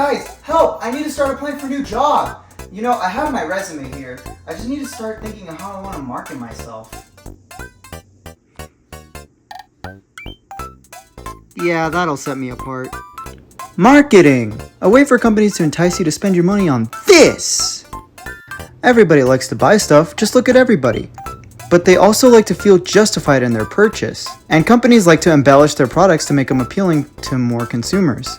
Guys, help! I need to start applying for a new job. You know, I have my resume here. I just need to start thinking of how I want to market myself. Yeah, that'll set me apart. Marketing! A way for companies to entice you to spend your money on this! Everybody likes to buy stuff, just look at everybody. But they also like to feel justified in their purchase. And companies like to embellish their products to make them appealing to more consumers.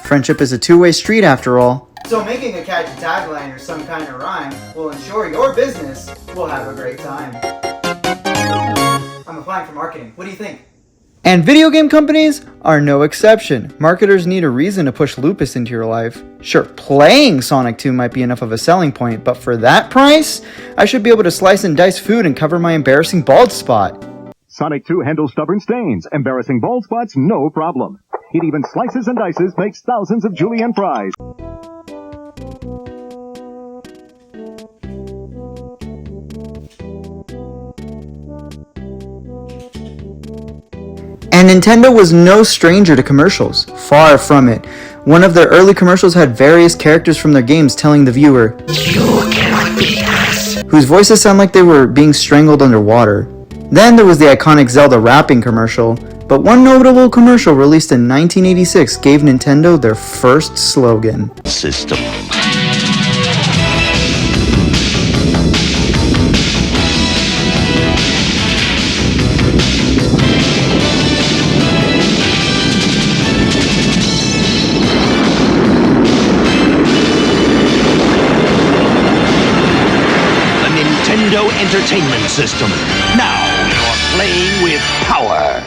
Friendship is a two-way street after all. So making a catchy tagline or some kind of rhyme will ensure your business will have a great time. I'm applying for marketing. What do you think? And video game companies are no exception. Marketers need a reason to push lupus into your life. Sure, playing Sonic 2 might be enough of a selling point, but for that price, I should be able to slice and dice food and cover my embarrassing bald spot. Sonic 2 handles stubborn stains, embarrassing bald spots, no problem. It even slices and dices, makes thousands of julienne fries. And Nintendo was no stranger to commercials. Far from it. One of their early commercials had various characters from their games telling the viewer, "You cannot beat us," whose voices sound like they were being strangled underwater. Then there was the iconic Zelda rapping commercial, but one notable commercial released in 1986 gave Nintendo their first slogan. System. Nintendo Entertainment System. Now you're playing with power.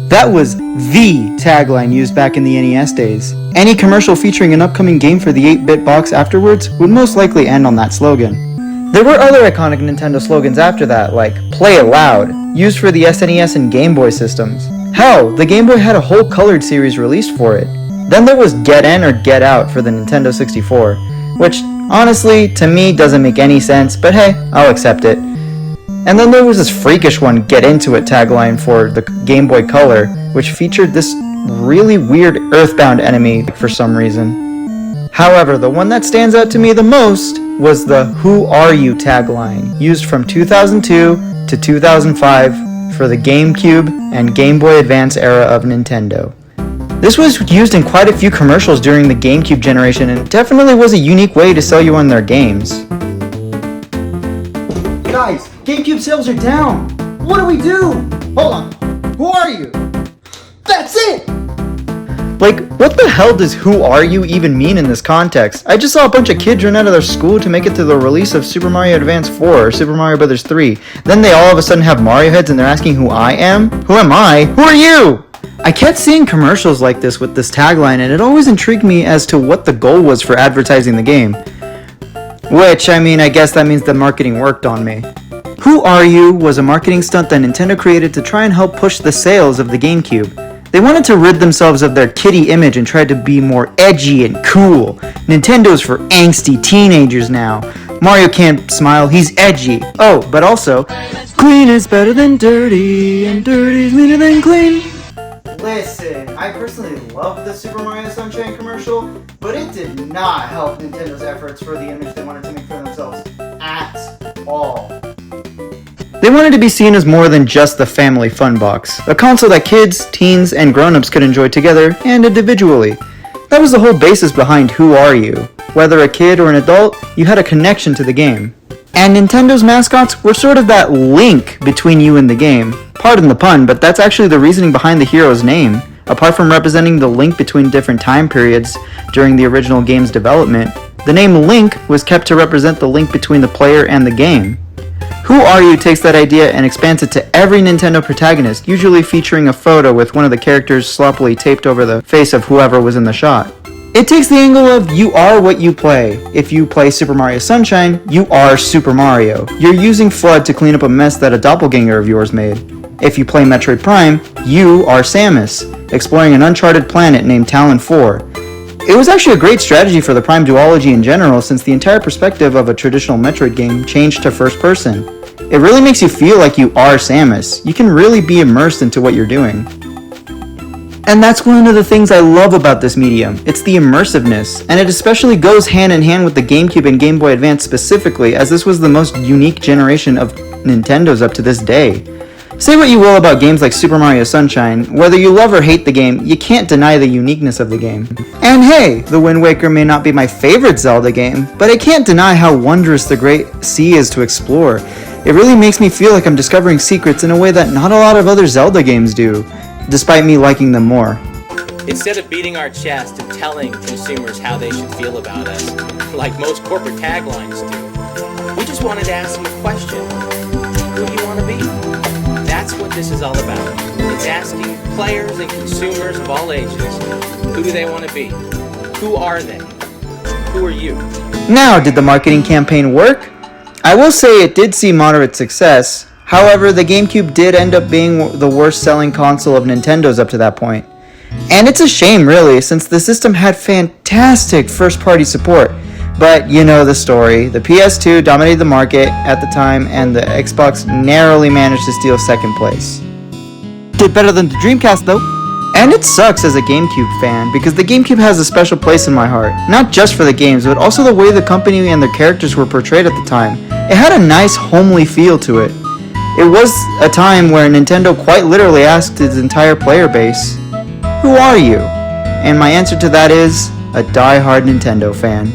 That was the tagline used back in the NES days. Any commercial featuring an upcoming game for the 8-bit box afterwards would most likely end on that slogan. There were other iconic Nintendo slogans after that, like "Play It Loud," used for the SNES and Game Boy systems. Hell, the Game Boy had a whole colored series released for it. Then there was "Get In" or "Get Out" for the Nintendo 64, which honestly, to me, doesn't make any sense, but hey, I'll accept it. And then there was this freakish one, "Get Into It" tagline for the Game Boy Color, which featured this really weird Earthbound enemy for some reason. However, the one that stands out to me the most was the "Who Are You" tagline, used from 2002 to 2005 for the GameCube and Game Boy Advance era of Nintendo. This was used in quite a few commercials during the GameCube generation and definitely was a unique way to sell you on their games. Guys, GameCube sales are down! What do we do? Hold on, who are you? That's it! Like, what the hell does "Who Are You" even mean in this context? I just saw a bunch of kids run out of their school to make it to the release of Super Mario Advance 4 or Super Mario Bros. 3. Then they all of a sudden have Mario heads and they're asking who I am? Who am I? Who are you? I kept seeing commercials like this with this tagline, and it always intrigued me as to what the goal was for advertising the game. Which, I mean, I guess that means the marketing worked on me. "Who Are You" was a marketing stunt that Nintendo created to try and help push the sales of the GameCube. They wanted to rid themselves of their kiddie image and tried to be more edgy and cool. Nintendo's for angsty teenagers now. Mario can't smile, he's edgy. Oh, but also, clean is better than dirty, and dirty is meaner than clean. Listen, I personally loved the Super Mario Sunshine commercial, but it did not help Nintendo's efforts for the image they wanted to make for themselves at all. They wanted to be seen as more than just the family fun box, a console that kids, teens, and grown-ups could enjoy together and individually. That was the whole basis behind "Who Are You?" Whether a kid or an adult, you had a connection to the game. And Nintendo's mascots were sort of that link between you and the game. Pardon the pun, but that's actually the reasoning behind the hero's name. Apart from representing the link between different time periods during the original game's development, the name Link was kept to represent the link between the player and the game. "Who Are You" takes that idea and expands it to every Nintendo protagonist, usually featuring a photo with one of the characters sloppily taped over the face of whoever was in the shot. It takes the angle of you are what you play. If you play Super Mario Sunshine, you are Super Mario. You're using FLUDD to clean up a mess that a doppelganger of yours made. If you play Metroid Prime, you are Samus, exploring an uncharted planet named Talon 4. It was actually a great strategy for the Prime duology in general, since the entire perspective of a traditional Metroid game changed to first person. It really makes you feel like you are Samus. You can really be immersed into what you're doing. And that's one of the things I love about this medium. It's the immersiveness, and it especially goes hand in hand with the GameCube and Game Boy Advance specifically, as this was the most unique generation of Nintendos up to this day. Say what you will about games like Super Mario Sunshine, whether you love or hate the game, you can't deny the uniqueness of the game. And hey, The Wind Waker may not be my favorite Zelda game, but I can't deny how wondrous the Great Sea is to explore. It really makes me feel like I'm discovering secrets in a way that not a lot of other Zelda games do, despite me liking them more. Instead of beating our chest and telling consumers how they should feel about us, like most corporate taglines do, we just wanted to ask them a question. Who do you want to be? That's what this is all about. It's asking players and consumers of all ages, who do they want to be? Who are they? Who are you? Now, did the marketing campaign work? I will say it did see moderate success. However, the GameCube did end up being the worst selling console of Nintendo's up to that point. And it's a shame really, since the system had fantastic first-party support. But you know the story. The PS2 dominated the market at the time, and the Xbox narrowly managed to steal second place. Did better than the Dreamcast though. And it sucks as a GameCube fan, because the GameCube has a special place in my heart. Not just for the games, but also the way the company and their characters were portrayed at the time. It had a nice homely feel to it. It was a time where Nintendo quite literally asked its entire player base, who are you? And my answer to that is, a die-hard Nintendo fan.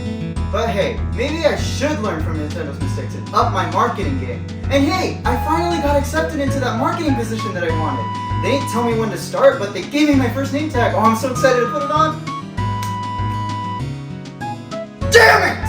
But hey, maybe I should learn from Nintendo's mistakes and up my marketing game. And hey, I finally got accepted into that marketing position that I wanted. They didn't tell me when to start, but they gave me my first name tag. Oh, I'm so excited to put it on. Damn it!